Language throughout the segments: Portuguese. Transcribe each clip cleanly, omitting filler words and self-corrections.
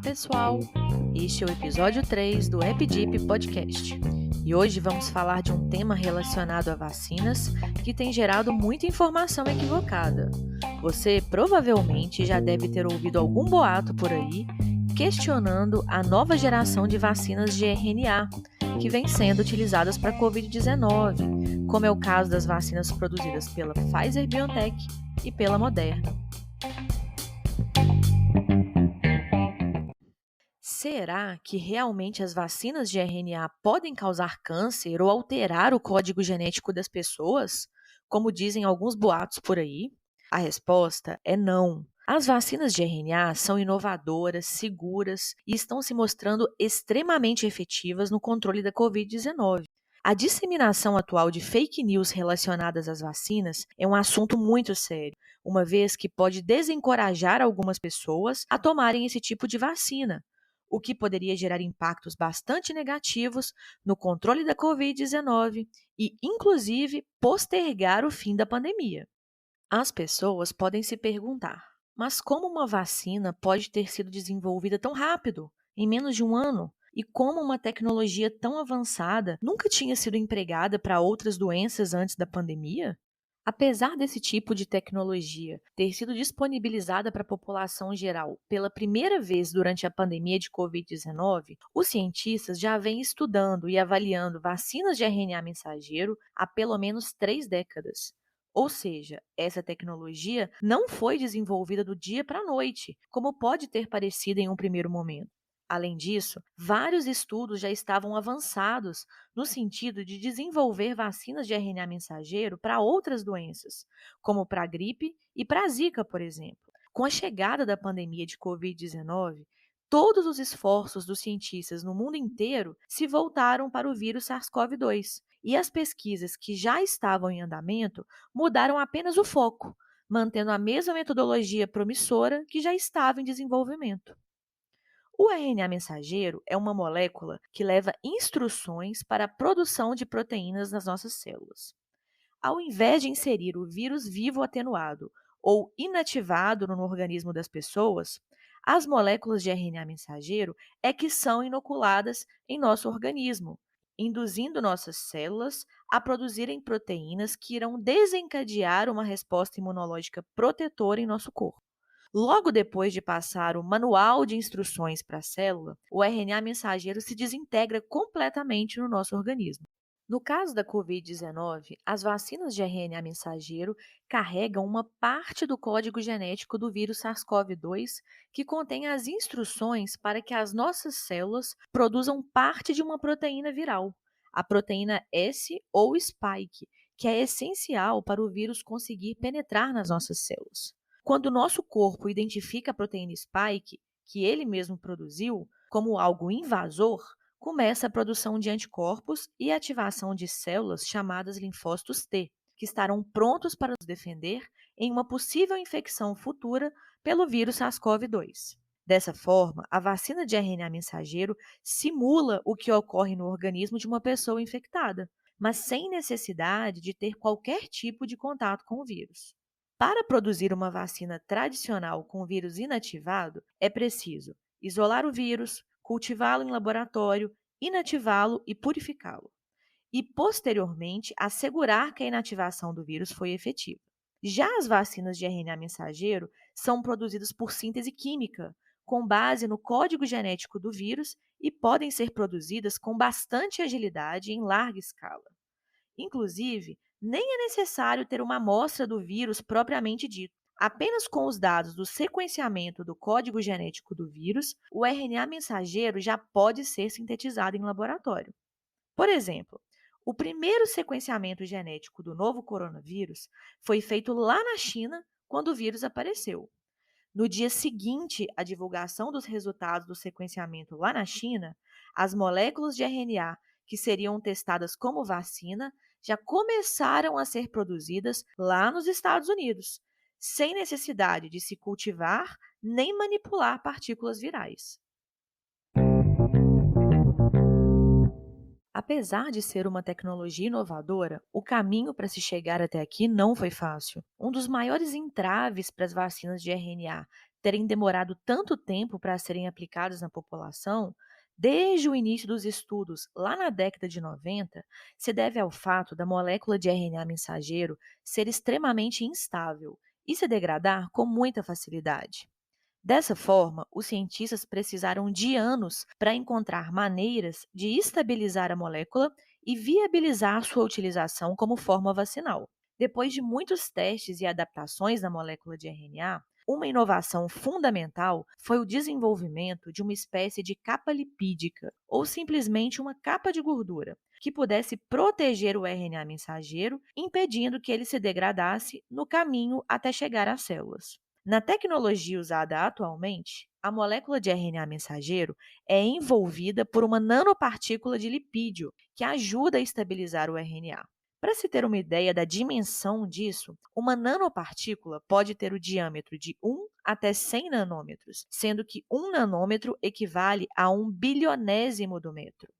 pessoal! Este é o episódio 3 do EpiDeep Podcast. E hoje vamos falar de um tema relacionado a vacinas que tem gerado muita informação equivocada. Você provavelmente já deve ter ouvido algum boato por aí questionando a nova geração de vacinas de RNA que vem sendo utilizadas para a Covid-19, como é o caso das vacinas produzidas pela Pfizer-BioNTech e pela Moderna. Será que realmente as vacinas de RNA podem causar câncer ou alterar o código genético das pessoas, como dizem alguns boatos por aí? A resposta é não. As vacinas de RNA são inovadoras, seguras e estão se mostrando extremamente efetivas no controle da Covid-19. A disseminação atual de fake news relacionadas às vacinas é um assunto muito sério, uma vez que pode desencorajar algumas pessoas a tomarem esse tipo de vacina, o que poderia gerar impactos bastante negativos no controle da Covid-19 e, inclusive, postergar o fim da pandemia. As pessoas podem se perguntar, mas como uma vacina pode ter sido desenvolvida tão rápido, em menos de um ano? E como uma tecnologia tão avançada nunca tinha sido empregada para outras doenças antes da pandemia? Apesar desse tipo de tecnologia ter sido disponibilizada para a população geral pela primeira vez durante a pandemia de Covid-19, os cientistas já vêm estudando e avaliando vacinas de RNA mensageiro há pelo menos 3 décadas. Ou seja, essa tecnologia não foi desenvolvida do dia para a noite, como pode ter parecido em um primeiro momento. Além disso, vários estudos já estavam avançados no sentido de desenvolver vacinas de RNA mensageiro para outras doenças, como para a gripe e para a Zika, por exemplo. Com a chegada da pandemia de Covid-19, todos os esforços dos cientistas no mundo inteiro se voltaram para o vírus SARS-CoV-2, e as pesquisas que já estavam em andamento mudaram apenas o foco, mantendo a mesma metodologia promissora que já estava em desenvolvimento. O RNA mensageiro é uma molécula que leva instruções para a produção de proteínas nas nossas células. Ao invés de inserir o vírus vivo atenuado ou inativado no organismo das pessoas, as moléculas de RNA mensageiro é que são inoculadas em nosso organismo, induzindo nossas células a produzirem proteínas que irão desencadear uma resposta imunológica protetora em nosso corpo. Logo depois de passar o manual de instruções para a célula, o RNA mensageiro se desintegra completamente no nosso organismo. No caso da Covid-19, as vacinas de RNA mensageiro carregam uma parte do código genético do vírus SARS-CoV-2 que contém as instruções para que as nossas células produzam parte de uma proteína viral, a proteína S ou spike, que é essencial para o vírus conseguir penetrar nas nossas células. Quando o nosso corpo identifica a proteína spike, que ele mesmo produziu, como algo invasor, começa a produção de anticorpos e a ativação de células chamadas linfócitos T, que estarão prontos para nos defender em uma possível infecção futura pelo vírus SARS-CoV-2. Dessa forma, a vacina de RNA mensageiro simula o que ocorre no organismo de uma pessoa infectada, mas sem necessidade de ter qualquer tipo de contato com o vírus. Para produzir uma vacina tradicional com vírus inativado, é preciso isolar o vírus, cultivá-lo em laboratório, inativá-lo e purificá-lo. E, posteriormente, assegurar que a inativação do vírus foi efetiva. Já as vacinas de RNA mensageiro são produzidas por síntese química, com base no código genético do vírus e podem ser produzidas com bastante agilidade em larga escala. Inclusive, nem é necessário ter uma amostra do vírus propriamente dito. Apenas com os dados do sequenciamento do código genético do vírus, o RNA mensageiro já pode ser sintetizado em laboratório. Por exemplo, o primeiro sequenciamento genético do novo coronavírus foi feito lá na China quando o vírus apareceu. No dia seguinte à divulgação dos resultados do sequenciamento lá na China, as moléculas de RNA que seriam testadas como vacina já começaram a ser produzidas lá nos Estados Unidos, sem necessidade de se cultivar nem manipular partículas virais. Apesar de ser uma tecnologia inovadora, o caminho para se chegar até aqui não foi fácil. Um dos maiores entraves para as vacinas de RNA terem demorado tanto tempo para serem aplicadas na população, desde o início dos estudos, lá na década de 90, se deve ao fato da molécula de RNA mensageiro ser extremamente instável e se degradar com muita facilidade. Dessa forma, os cientistas precisaram de anos para encontrar maneiras de estabilizar a molécula e viabilizar sua utilização como forma vacinal. Depois de muitos testes e adaptações da molécula de RNA, uma inovação fundamental foi o desenvolvimento de uma espécie de capa lipídica, ou simplesmente uma capa de gordura, que pudesse proteger o RNA mensageiro, impedindo que ele se degradasse no caminho até chegar às células. Na tecnologia usada atualmente, a molécula de RNA mensageiro é envolvida por uma nanopartícula de lipídio que ajuda a estabilizar o RNA. Para se ter uma ideia da dimensão disso, uma nanopartícula pode ter o diâmetro de 1 até 100 nanômetros, sendo que 1 nanômetro equivale a 1 bilionésimo do metro.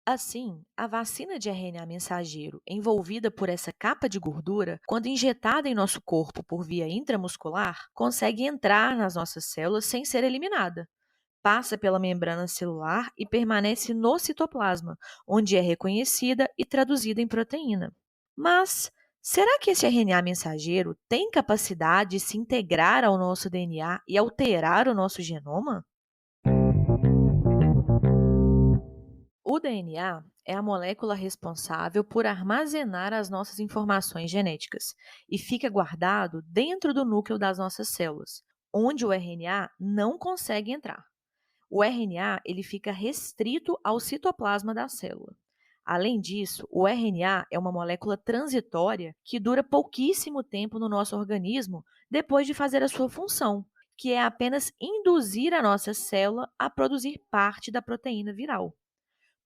Assim, a vacina de RNA mensageiro, envolvida por essa capa de gordura, quando injetada em nosso corpo por via intramuscular, consegue entrar nas nossas células sem ser eliminada. Passa pela membrana celular e permanece no citoplasma, onde é reconhecida e traduzida em proteína. Mas será que esse RNA mensageiro tem capacidade de se integrar ao nosso DNA e alterar o nosso genoma? O DNA é a molécula responsável por armazenar as nossas informações genéticas e fica guardado dentro do núcleo das nossas células, onde o RNA não consegue entrar. O RNA ele fica restrito ao citoplasma da célula. Além disso, o RNA é uma molécula transitória que dura pouquíssimo tempo no nosso organismo depois de fazer a sua função, que é apenas induzir a nossa célula a produzir parte da proteína viral.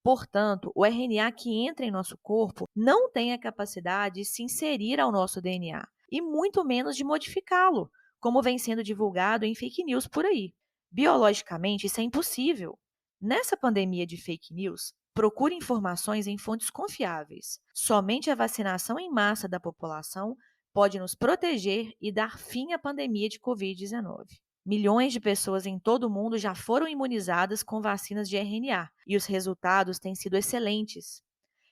Portanto, o RNA que entra em nosso corpo não tem a capacidade de se inserir ao nosso DNA e muito menos de modificá-lo, como vem sendo divulgado em fake news por aí. Biologicamente, isso é impossível. Nessa pandemia de fake news, procure informações em fontes confiáveis. Somente a vacinação em massa da população pode nos proteger e dar fim à pandemia de Covid-19. Milhões de pessoas em todo o mundo já foram imunizadas com vacinas de RNA e os resultados têm sido excelentes.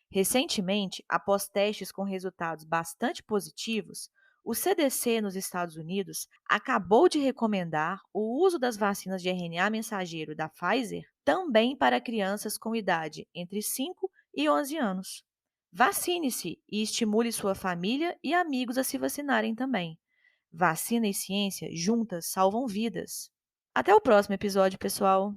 Recentemente, após testes com resultados bastante positivos, o CDC nos Estados Unidos acabou de recomendar o uso das vacinas de RNA mensageiro da Pfizer também para crianças com idade entre 5 e 11 anos. Vacine-se e estimule sua família e amigos a se vacinarem também. Vacina e ciência juntas salvam vidas. Até o próximo episódio, pessoal!